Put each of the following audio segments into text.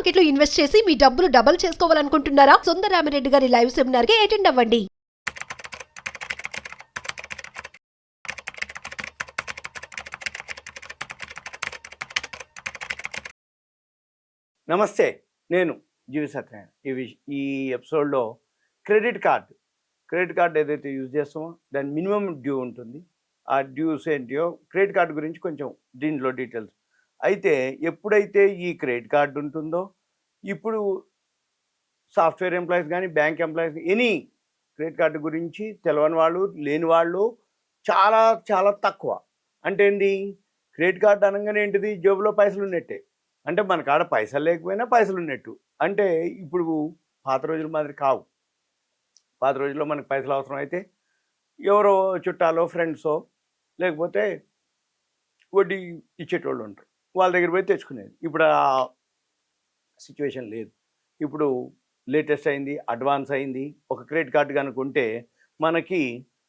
Market లో invest చేసి మీ డబ్బులు డబుల్ చేసుకోవాలనుకుంటున్నారా? సుందరరామిరెడ్డి గారి లైవ్ సెమినార్ కి అటెండ్ అవ్వండి. నమస్తే, నేను జీవి సత్యనారాయణ. ఈ ఎపిసోడ్లో క్రెడిట్ కార్డ్ ఏదైతే యూజ్ చేస్తామో దాని మినిమం డ్యూ ఉంటుంది. ఆ డ్యూస్ ఏంటియో క్రెడిట్ కార్డు గురించి కొంచెం దీంట్లో డీటెయిల్స్. అయితే ఎప్పుడైతే ఈ క్రెడిట్ కార్డు ఉంటుందో, ఇప్పుడు సాఫ్ట్వేర్ ఎంప్లాయీస్ కానీ bank employees any credit card గురించి తెలియని వాళ్ళు, లేని వాళ్ళు చాలా చాలా తక్కువ. అంటే ఏంటి, క్రెడిట్ కార్డు అనగానే ఏంటిది, జేబులో పైసలు ఉన్నట్టే. అంటే మన కాడ పైసలు లేకపోయినా పైసలు ఉన్నట్టు. అంటే ఇప్పుడు పాత రోజుల మాదిరి కావు. పాత రోజుల్లో మనకు పైసలు అవసరం అయితే ఎవరో చుట్టాలో ఫ్రెండ్సో లేకపోతే వడ్డీ ఇచ్చేటోళ్ళు ఉంటారు, వాళ్ళ దగ్గర పోయి తెచ్చుకునేది. ఇప్పుడు ఆ సిచ్యువేషన్ లేదు. ఇప్పుడు లేటెస్ట్ అయింది, అడ్వాన్స్ అయింది. ఒక క్రెడిట్ కార్డు కనుక్కుంటే మనకి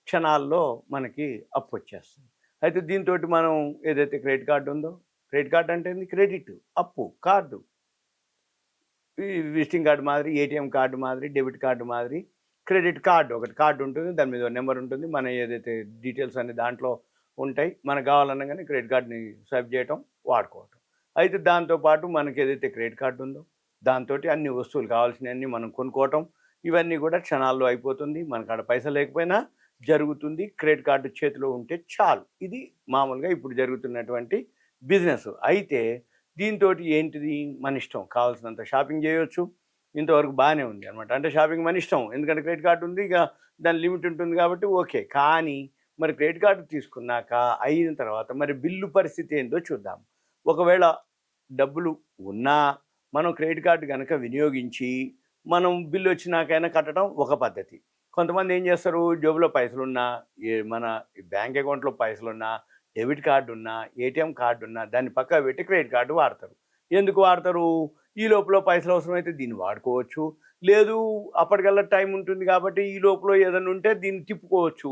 క్షణాల్లో మనకి అప్పు వచ్చేస్తుంది. అయితే దీంతో మనం ఏదైతే క్రెడిట్ కార్డు ఉందో, క్రెడిట్ కార్డు అంటే క్రెడిట్, అప్పు, కార్డు, ఈ విజిటింగ్ కార్డు మాదిరి, ఏటీఎం కార్డు మాదిరి, డెబిట్ కార్డు మాదిరి క్రెడిట్ కార్డు ఒకటి కార్డు ఉంటుంది. దాని మీద నెంబర్ ఉంటుంది. మన ఏదైతే డీటెయిల్స్ అన్ని దాంట్లో ఉంటాయి. మనకు కావాలనగానే క్రెడిట్ కార్డుని స్వైప్ చేయటం, వాడుకోవటం. అయితే దాంతోపాటు మనకి ఏదైతే క్రెడిట్ కార్డు ఉందో దాంతో అన్ని వస్తువులు కావాల్సినవన్నీ మనం కొనుక్కోవటం, ఇవన్నీ కూడా క్షణాల్లో అయిపోతుంది. మనకాడ పైసలు లేకపోయినా జరుగుతుంది. క్రెడిట్ కార్డు చేతిలో ఉంటే చాలు. ఇది మామూలుగా ఇప్పుడు జరుగుతున్నటువంటి బిజినెస్. అయితే దీంతో ఏంటిది, మన ఇష్టం, కావాల్సినంత షాపింగ్ చేయవచ్చు. ఇంతవరకు బాగానే ఉంది అనమాట. అంటే షాపింగ్ మన ఇష్టం, ఎందుకంటే క్రెడిట్ కార్డు ఉంది, ఇక దాని లిమిట్ ఉంటుంది కాబట్టి ఓకే. కానీ మరి క్రెడిట్ కార్డు తీసుకున్నాక అయిన తర్వాత మరి బిల్లు పరిస్థితి ఏందో చూద్దాం. ఒకవేళ డబ్బులు ఉన్నా మనం క్రెడిట్ కార్డు కనుక వినియోగించి మనం బిల్లు వచ్చినాకైనా కట్టడం ఒక పద్ధతి. కొంతమంది ఏం చేస్తారు, జేబులో పైసలున్నా, మన బ్యాంక్ అకౌంట్లో పైసలున్నా, డెబిట్ కార్డు ఉన్నా, ఏటీఎం కార్డు ఉన్నా దాన్ని పక్క పెట్టి క్రెడిట్ కార్డు వాడతారు. ఎందుకు వాడతారు, ఈ లోపల పైసలు అవసరమైతే దీన్ని వాడుకోవచ్చు, లేదు అప్పటికల్లా టైం ఉంటుంది కాబట్టి ఈ లోపల ఏదైనా ఉంటే దీన్ని తిప్పుకోవచ్చు,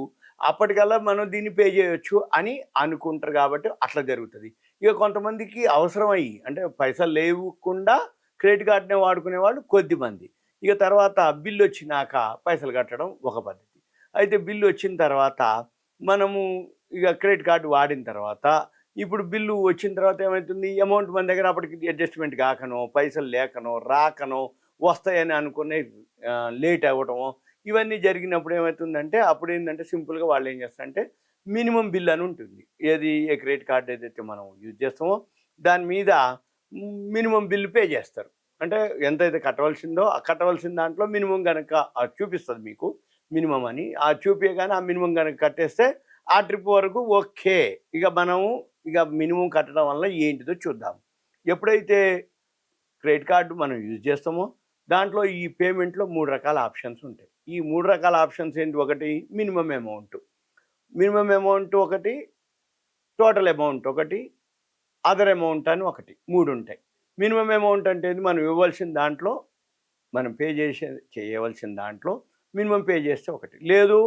అప్పటికల్లా మనం దీన్ని పే చేయొచ్చు అని అనుకుంటారు. కాబట్టి అట్లా జరుగుతుంది. ఇక కొంతమందికి అవసరమయ్యి, అంటే పైసలు లేకుండా క్రెడిట్ కార్డునే వాడుకునే వాళ్ళు కొద్దిమంది. ఇక తర్వాత బిల్లు వచ్చినాక పైసలు కట్టడం ఒక పద్ధతి. అయితే బిల్లు వచ్చిన తర్వాత మనము ఇక క్రెడిట్ కార్డు వాడిన తర్వాత ఇప్పుడు బిల్లు వచ్చిన తర్వాత ఏమవుతుంది, అమౌంట్ మన దగ్గర అప్పటికి అడ్జస్ట్మెంట్ కాకనో, పైసలు లేకనో, రాకనో, వస్తాయని అనుకునే లేట్ అవ్వటమో, ఇవన్నీ జరిగినప్పుడు ఏమవుతుందంటే అప్పుడు ఏంటంటే సింపుల్గా వాళ్ళు ఏం చేస్తారంటే మినిమం బిల్ అని ఉంటుంది. ఏది, ఏ క్రెడిట్ కార్డు ఏదైతే మనం యూజ్ చేస్తామో దాని మీద మినిమం బిల్లు పే చేస్తారు. అంటే ఎంతైతే కట్టవలసిందో ఆ కట్టవలసిన దాంట్లో మినిమం కనుక చూపిస్తుంది మీకు మినిమం అని, ఆ చూపించగానే ఆ మినిమం కనుక కట్టేస్తే ఆ ట్రిప్ వరకు ఓకే. ఇక మనము మినిమం కట్టడం వల్ల ఏంటిదో చూద్దాం. ఎప్పుడైతే క్రెడిట్ కార్డు మనం యూజ్ చేస్తామో దాంట్లో ఈ పేమెంట్లో 3 రకాల ఆప్షన్స్ ఉంటాయి. ఈ 3 రకాల ఆప్షన్స్ ఏంటి, ఒకటి మినిమం అమౌంట్ ఒకటి, టోటల్ అమౌంట్ ఒకటి, అదర్ అమౌంట్ అని ఒకటి, 3 ఉంటాయి. మినిమం అమౌంట్ అంటే మనం ఇవ్వాల్సిన దాంట్లో, మనం చేయవలసిన దాంట్లో మినిమం పే చేస్తే ఒకటి, లేదు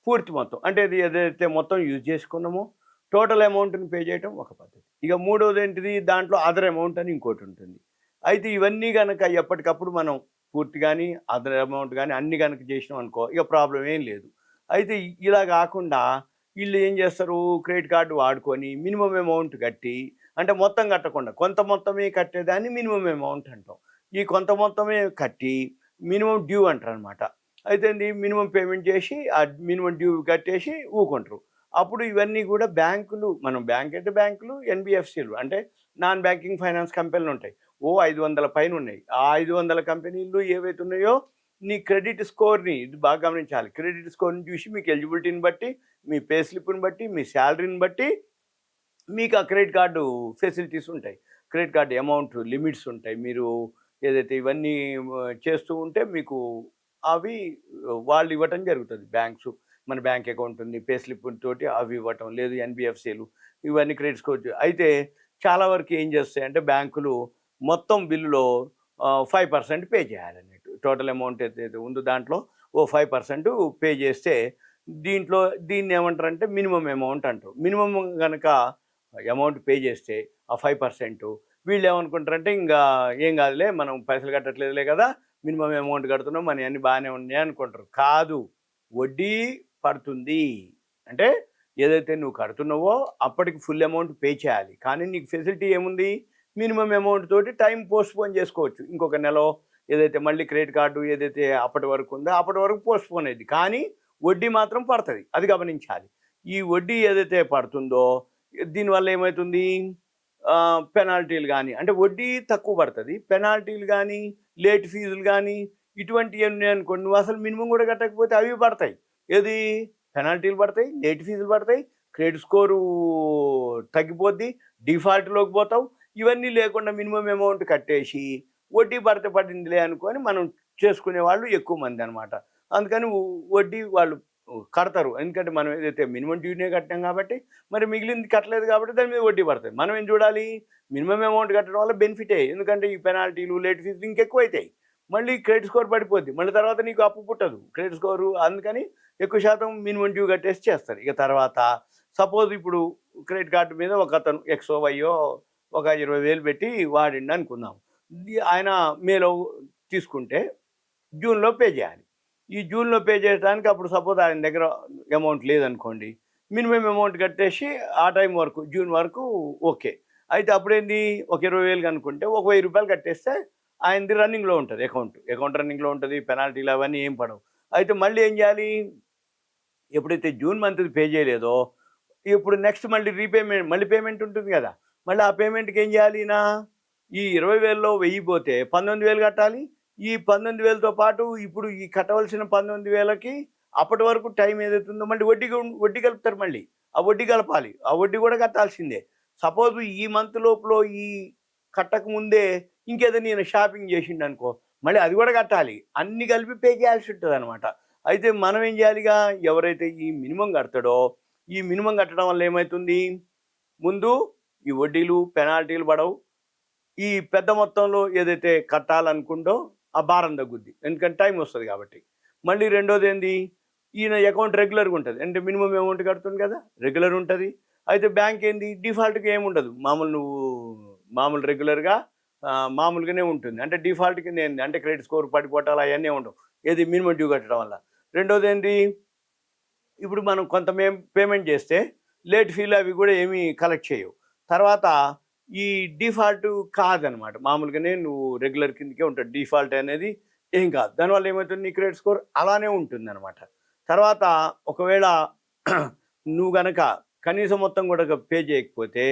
పూర్తి మొత్తం అంటే ఇది ఏదైతే మొత్తం యూజ్ చేసుకున్నామో టోటల్ అమౌంట్ని పే చేయటం ఒక పద్ధతి. ఇక మూడోది ఏంటిది, దాంట్లో అదర్ అమౌంట్ అని ఇంకోటి ఉంటుంది. అయితే ఇవన్నీ కనుక ఎప్పటికప్పుడు మనం పూర్తి కానీ అదర్ అమౌంట్ కానీ అన్ని కనుక చేసినాం అనుకో, ఇక ప్రాబ్లం ఏం లేదు. అయితే ఇలా కాకుండా వీళ్ళు ఏం చేస్తారు, క్రెడిట్ కార్డు వాడుకొని మినిమం అమౌంట్ కట్టి, అంటే మొత్తం కట్టకుండా కొంత మొత్తమే కట్టేదాన్ని మినిమం అమౌంట్ అంటాం. ఈ కొంత మొత్తమే కట్టి మినిమం డ్యూ అంటారు అనమాట. అయితే మినిమం పేమెంట్ చేసి ఆ మినిమం డ్యూ కట్టేసి ఊకుంటారు. అప్పుడు ఇవన్నీ కూడా బ్యాంకులు, మనం బ్యాంక్ అయితే బ్యాంకులు, ఎన్బిఎఫ్సిలు అంటే నాన్ బ్యాంకింగ్ ఫైనాన్స్ కంపెనీలు ఉంటాయి. 500 పైన ఉన్నాయి. ఆ 500 కంపెనీలు ఏవైతే ఉన్నాయో నీ క్రెడిట్ స్కోర్ని, ఇది బాగా గమనించాలి, క్రెడిట్ స్కోర్ని చూసి మీకు ఎలిజిబిలిటీని బట్టి, మీ పే స్లిప్ని బట్టి, మీ శాలరీని బట్టి మీకు ఆ క్రెడిట్ కార్డు ఫెసిలిటీస్ ఉంటాయి. క్రెడిట్ కార్డు అమౌంట్ లిమిట్స్ ఉంటాయి. మీరు ఏదైతే ఇవన్నీ చేస్తూ ఉంటే మీకు అవి వాళ్ళు ఇవ్వటం జరుగుతుంది. బ్యాంక్స్, మన బ్యాంక్ అకౌంట్ ఉంది, పే స్లిప్ తోటి అవి ఇవ్వటం, లేదు ఎన్బిఎఫ్సిలు, ఇవన్నీ క్రెడిట్ స్కోర్. అయితే చాలా వరకు ఏం చేస్తాయంటే బ్యాంకులు మొత్తం బిల్లులో 5% పే చేయాలన్నట్టు. టోటల్ అమౌంట్ ఏదైతే ఉందో దాంట్లో 5% పే చేస్తే దీన్ని ఏమంటారంటే మినిమం అమౌంట్ అంటారు. మినిమం కనుక అమౌంట్ పే చేస్తే ఆ 5% వీళ్ళు ఏమనుకుంటారంటే ఇంకా ఏం కాదులే, మనం పైసలు కట్టట్లేదులే కదా, మినిమం అమౌంట్ కడుతున్నాం, మన అన్నీ బాగానే ఉన్నాయి అనుకుంటారు. కాదు, వడ్డీ పడుతుంది. అంటే ఏదైతే నువ్వు కడుతున్నావో అప్పటికి ఫుల్ అమౌంట్ పే చేయాలి. కానీ నీకు ఫెసిలిటీ ఏముంది, మినిమం అమౌంట్ తోటి టైం పోస్ట్పోన్ చేసుకోవచ్చు. ఇంకొక నెల ఏదైతే మళ్ళీ క్రెడిట్ కార్డు ఏదైతే అప్పటి వరకు ఉందో అప్పటి వరకు పోస్ట్పోన్ అయ్యింది. కానీ వడ్డీ మాత్రం పడుతుంది, అది గమనించాలి. ఈ వడ్డీ ఏదైతే పడుతుందో దీనివల్ల ఏమవుతుంది, పెనాల్టీలు కానీ, అంటే వడ్డీ తక్కువ పడుతుంది, పెనాల్టీలు కానీ లేట్ ఫీజులు కానీ ఇటువంటివి ఉన్నాయి అనుకోండి, నువ్వు అసలు మినిమం కూడా కట్టకపోతే అవి పడతాయి. ఏది, పెనాల్టీలు పడతాయి, లేట్ ఫీజులు పడతాయి, క్రెడిట్ స్కోరు తగ్గిపోద్ది, డిఫాల్ట్లోకి పోతావు. ఇవన్నీ లేకుండా మినిమం అమౌంట్ కట్టేసి వడ్డీ పడితే పడిందిలే అనుకొని మనం చేసుకునే వాళ్ళు ఎక్కువ మంది అనమాట. అందుకని వడ్డీ వాళ్ళు కడతారు. ఎందుకంటే మనం ఏదైతే మినిమం డ్యూనే కట్టాం కాబట్టి, మరి మిగిలింది కట్టలేదు కాబట్టి దాని మీద వడ్డీ పడుతుంది. మనం ఏం చూడాలి, మినిమం అమౌంట్ కట్టడం వల్ల బెనిఫిటే. ఎందుకంటే ఈ పెనాల్టీలు లేట్ ఫీజులు ఇంకెక్కువ అవుతాయి, మళ్ళీ క్రెడిట్ స్కోర్ పడిపోద్ది, మళ్ళీ తర్వాత నీకు అప్పు పుట్టదు క్రెడిట్ స్కోరు. అందుకని ఎక్కువ శాతం మినిమం డ్యూ కట్టేసి చేస్తారు. ఇక తర్వాత సపోజ్ ఇప్పుడు క్రెడిట్ కార్డు మీద ఒక అతను ఎక్సో వైయో ఒక 20,000 పెట్టి వాడిండి అనుకుందాం. ఆయన మేలో తీసుకుంటే జూన్లో పే చేయాలి. ఈ జూన్లో పే చేయడానికి అప్పుడు సపోజ్ ఆయన దగ్గర అమౌంట్ లేదనుకోండి, మినిమం అమౌంట్ కట్టేసి ఆ టైం వరకు జూన్ వరకు ఓకే. అయితే అప్పుడేంది, ఒక 20,000 అనుకుంటే ఒక 1,000 రూపాయలు కట్టేస్తే ఆయనది రన్నింగ్లో ఉంటుంది, అకౌంట్ రన్నింగ్లో ఉంటుంది, పెనాల్టీలు అవన్నీ ఏం పడవు. అయితే మళ్ళీ ఏం చేయాలి, ఎప్పుడైతే జూన్ మంత్ది పే చేయలేదో ఇప్పుడు నెక్స్ట్ మళ్ళీ రీపేమెంట్, మళ్ళీ పేమెంట్ ఉంటుంది కదా, మళ్ళీ ఆ పేమెంట్కి ఏం చేయాలి, ఈ 20,000లో 1000 పోతే 19,000 కట్టాలి. ఈ 19,000తో పాటు ఇప్పుడు ఈ కట్టవలసిన 19,000కి అప్పటి వరకు టైం ఏదైతుందో మళ్ళీ వడ్డీ కలుపుతారు, మళ్ళీ ఆ వడ్డీ కలపాలి, ఆ వడ్డీ కూడా కట్టాల్సిందే. సపోజ్ ఈ మంత్ లోపల ఈ కట్టక ముందే ఇంకేదో నేను షాపింగ్ చేసిండు అనుకో, మళ్ళీ అది కూడా కట్టాలి, అన్ని కలిపి పే చేయాల్సి ఉంటుంది అనమాట. అయితే మనం ఏం చేయాలిగా, ఎవరైతే ఈ మినిమం కడతాడో, ఈ మినిమం కట్టడం వల్ల ఏమవుతుంది, ముందు ఈ వడ్డీలు పెనాల్టీలు పడవు, ఈ పెద్ద మొత్తంలో ఏదైతే కట్టాలనుకుంటో ఆ భారం తగ్గుద్ది, ఎందుకంటే టైం వస్తుంది కాబట్టి. మళ్ళీ రెండోది ఏంది, ఈయన అకౌంట్ రెగ్యులర్గా ఉంటుంది, అంటే మినిమం అమౌంట్ కడుతుంది కదా, రెగ్యులర్ ఉంటుంది. అయితే బ్యాంక్ ఏంది, డిఫాల్ట్గా ఏముండదు, మామూలు రెగ్యులర్గా మామూలుగానే ఉంటుంది. అంటే డిఫాల్ట్ కింద ఏంది అంటే క్రెడిట్ స్కోర్ పడిపోవటాలు అవన్నీ ఉండవు, ఏది మినిమం డ్యూ కట్టడం వల్ల. రెండోది ఏంటి, ఇప్పుడు మనం కొంత పేమెంట్ చేస్తే లేట్ ఫీల్ అవి కూడా ఏమీ కలెక్ట్ చేయవు. తర్వాత ఈ డిఫాల్ట్ కాదనమాట, మామూలుగానే నువ్వు రెగ్యులర్ కిందకే ఉంటుంది, డిఫాల్ట్ అనేది ఏం కాదు. దానివల్ల ఏమవుతుంది, నీ క్రెడిట్ స్కోర్ అలానే ఉంటుంది అనమాట. తర్వాత ఒకవేళ నువ్వు కనుక కనీసం మొత్తం కూడా పే చేయకపోతే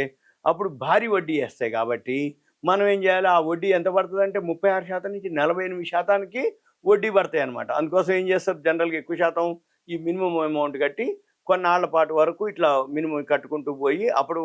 అప్పుడు భారీ వడ్డీ వేస్తాయి. కాబట్టి మనం ఏం చేయాలి, ఆ వడ్డీ ఎంత పడుతుంది అంటే 36% నుంచి 48% వడ్డీ పడతాయి అనమాట. అందుకోసం ఏం చేస్తారు, జనరల్గా ఎక్కువ శాతం ఈ మినిమం అమౌంట్ కట్టి కొన్నాళ్ల పాటు వరకు ఇట్లా మినిమం కట్టుకుంటూ పోయి అప్పుడు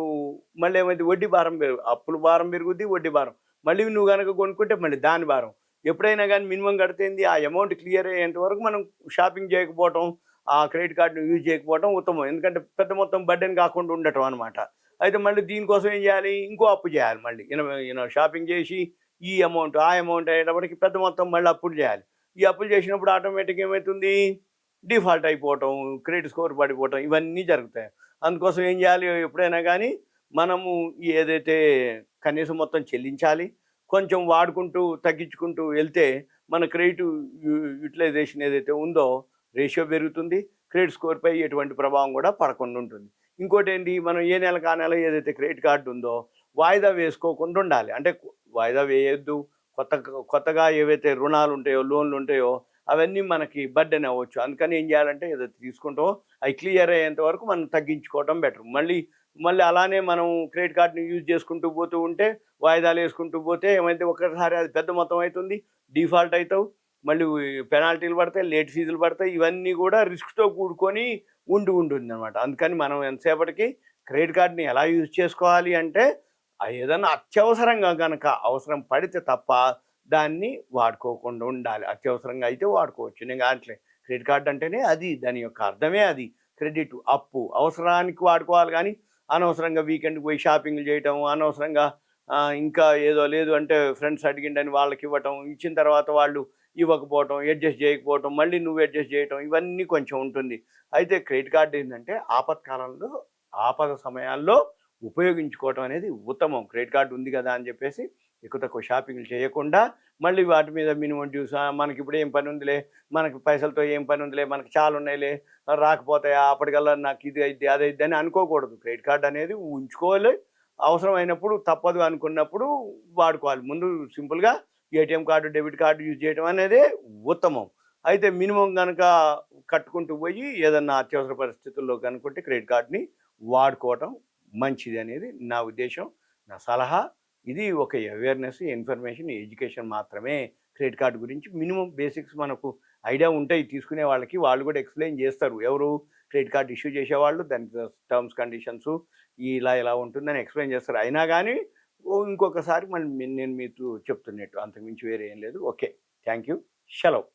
మళ్ళీ ఏమైంది, వడ్డీ భారం అప్పుల భారం పెరుగుద్ది, వడ్డీ భారం మళ్ళీ నువ్వు కనుక కొనుక్కుంటే మళ్ళీ దాని భారం. ఎప్పుడైనా కానీ మినిమం కడితేంది, ఆ అమౌంట్ క్లియర్ అయ్యేంత వరకు మనం షాపింగ్ చేయకపోవటం, ఆ క్రెడిట్ కార్డును యూజ్ చేయకపోవడం ఉత్తమం, ఎందుకంటే పెద్ద మొత్తం బర్డెన్ కాకుండా ఉండటం అనమాట. అయితే మళ్ళీ దీనికోసం ఏం చేయాలి, ఇంకో అప్పు చేయాలి, మళ్ళీ షాపింగ్ చేసి ఈ అమౌంట్ ఆ అమౌంట్ అయ్యేటప్పటికి పెద్ద మొత్తం మళ్ళీ అప్పులు చేయాలి. ఈ అప్పులు చేసినప్పుడు ఆటోమేటిక్గా ఏమవుతుంది, డిఫాల్ట్ అయిపోవటం, క్రెడిట్ స్కోర్ పడిపోవటం, ఇవన్నీ జరుగుతాయి. అందుకోసం ఏం చేయాలి, ఎప్పుడైనా కానీ మనము ఏదైతే కనీసం మొత్తం చెల్లించాలి, కొంచెం వాడుకుంటూ తగ్గించుకుంటూ వెళ్తే మన క్రెడిట్ యూటిలైజేషన్ ఏదైతే ఉందో రేషియో పెరుగుతుంది, క్రెడిట్ స్కోర్పై ఎటువంటి ప్రభావం కూడా పడకుండా ఉంటుంది. ఇంకోటి ఏంటి, మనం ఏ నెల కా నెల ఏదైతే క్రెడిట్ కార్డు ఉందో వాయిదా వేసుకోకుండా ఉండాలి. అంటే వాయిదా వేయొద్దు, కొత్తగా ఏవైతే రుణాలు ఉంటాయో లోన్లు ఉంటాయో అవన్నీ మనకి బర్డెన్ అవ్వచ్చు. అందుకని ఏం చేయాలంటే ఏదైతే తీసుకుంటామో అవి క్లియర్ అయ్యేంత వరకు మనం తగ్గించుకోవడం బెటర్. మళ్ళీ అలానే మనం క్రెడిట్ కార్డుని యూజ్ చేసుకుంటూ పోతూ ఉంటే, వాయిదాలు వేసుకుంటూ పోతే ఏమైతే ఒక్కసారి అది పెద్ద మొత్తం అవుతుంది, డిఫాల్ట్ అవుతావు, మళ్ళీ పెనాల్టీలు పడతాయి, లేట్ ఫీజులు పడతాయి, ఇవన్నీ కూడా రిస్క్తో కూడుకొని ఉంటుంది అనమాట. అందుకని మనం ఎంతసేపటికి క్రెడిట్ కార్డుని ఎలా యూజ్ చేసుకోవాలి అంటే, ఏదైనా అత్యవసరంగా కనుక అవసరం పడితే తప్ప దాన్ని వాడుకోకుండా ఉండాలి. అత్యవసరంగా అయితే వాడుకోవచ్చు. నేను కావట్లే, క్రెడిట్ కార్డు అంటేనే అది, దాని యొక్క అర్థమే అది. క్రెడిట్ అప్పు అవసరానికి వాడుకోవాలి, కానీ అనవసరంగా వీకెండ్కి పోయి షాపింగ్లు చేయటం, అనవసరంగా ఇంకా ఏదో లేదు అంటే ఫ్రెండ్స్ అడిగిండని వాళ్ళకి ఇవ్వటం, ఇచ్చిన తర్వాత వాళ్ళు ఇవ్వకపోవటం, అడ్జస్ట్ చేయకపోవటం, మళ్ళీ నువ్వు అడ్జస్ట్ చేయటం, ఇవన్నీ కొంచెం ఉంటుంది. అయితే క్రెడిట్ కార్డు ఏంటంటే ఆపద సమయాల్లో ఉపయోగించుకోవటం అనేది ఉత్తమం. క్రెడిట్ కార్డు ఉంది కదా అని చెప్పేసి ఎక్కువ తక్కువ షాపింగ్లు చేయకుండా మళ్ళీ వాటి మీద మినిమం డ్యూస్ మనకి ఇప్పుడు ఏం పని ఉందిలే, మనకి పైసలతో ఏం పని ఉందిలే, మనకి చాలా ఉన్నాయిలే, రాకపోతాయా అప్పటికల్లా నాకు ఇది అయిద్ది అది అయిద్ది అని అనుకోకూడదు. క్రెడిట్ కార్డు అనేది ఉంచుకోవాలి, అవసరమైనప్పుడు తప్పదు అనుకున్నప్పుడు వాడుకోవాలి. ముందు సింపుల్గా ATM card debit card use చేయడం అనేది ఉత్తమం. అయితే మినిమం కనుక కట్టుకుంటూ పోయి ఏదన్నా అత్యవసర పరిస్థితుల్లో కనుకుంటే క్రెడిట్ కార్డుని వాడుకోవటం మంచిది అనేది నా ఉద్దేశం, నా సలహా. ఇది ఒక అవేర్నెస్, ఇన్ఫర్మేషన్, ఎడ్యుకేషన్ మాత్రమే. క్రెడిట్ కార్డు గురించి మినిమం బేసిక్స్ మనకు ఐడియా ఉంటాయి తీసుకునే వాళ్ళకి. వాళ్ళు కూడా ఎక్స్ప్లెయిన్ చేస్తారు, ఎవరు క్రెడిట్ కార్డు ఇష్యూ చేసేవాళ్ళు, దానికి టర్మ్స్ కండిషన్స్ ఇలా ఇలా ఉంటుందని ఎక్స్ప్లెయిన్ చేస్తారు. అయినా కానీ ఇంకొకసారి మళ్ళీ నేను మీతో చెప్తున్నట్టు, అంతకుమించి వేరే ఏం లేదు. ఓకే, థ్యాంక్ యూ, సెలవు.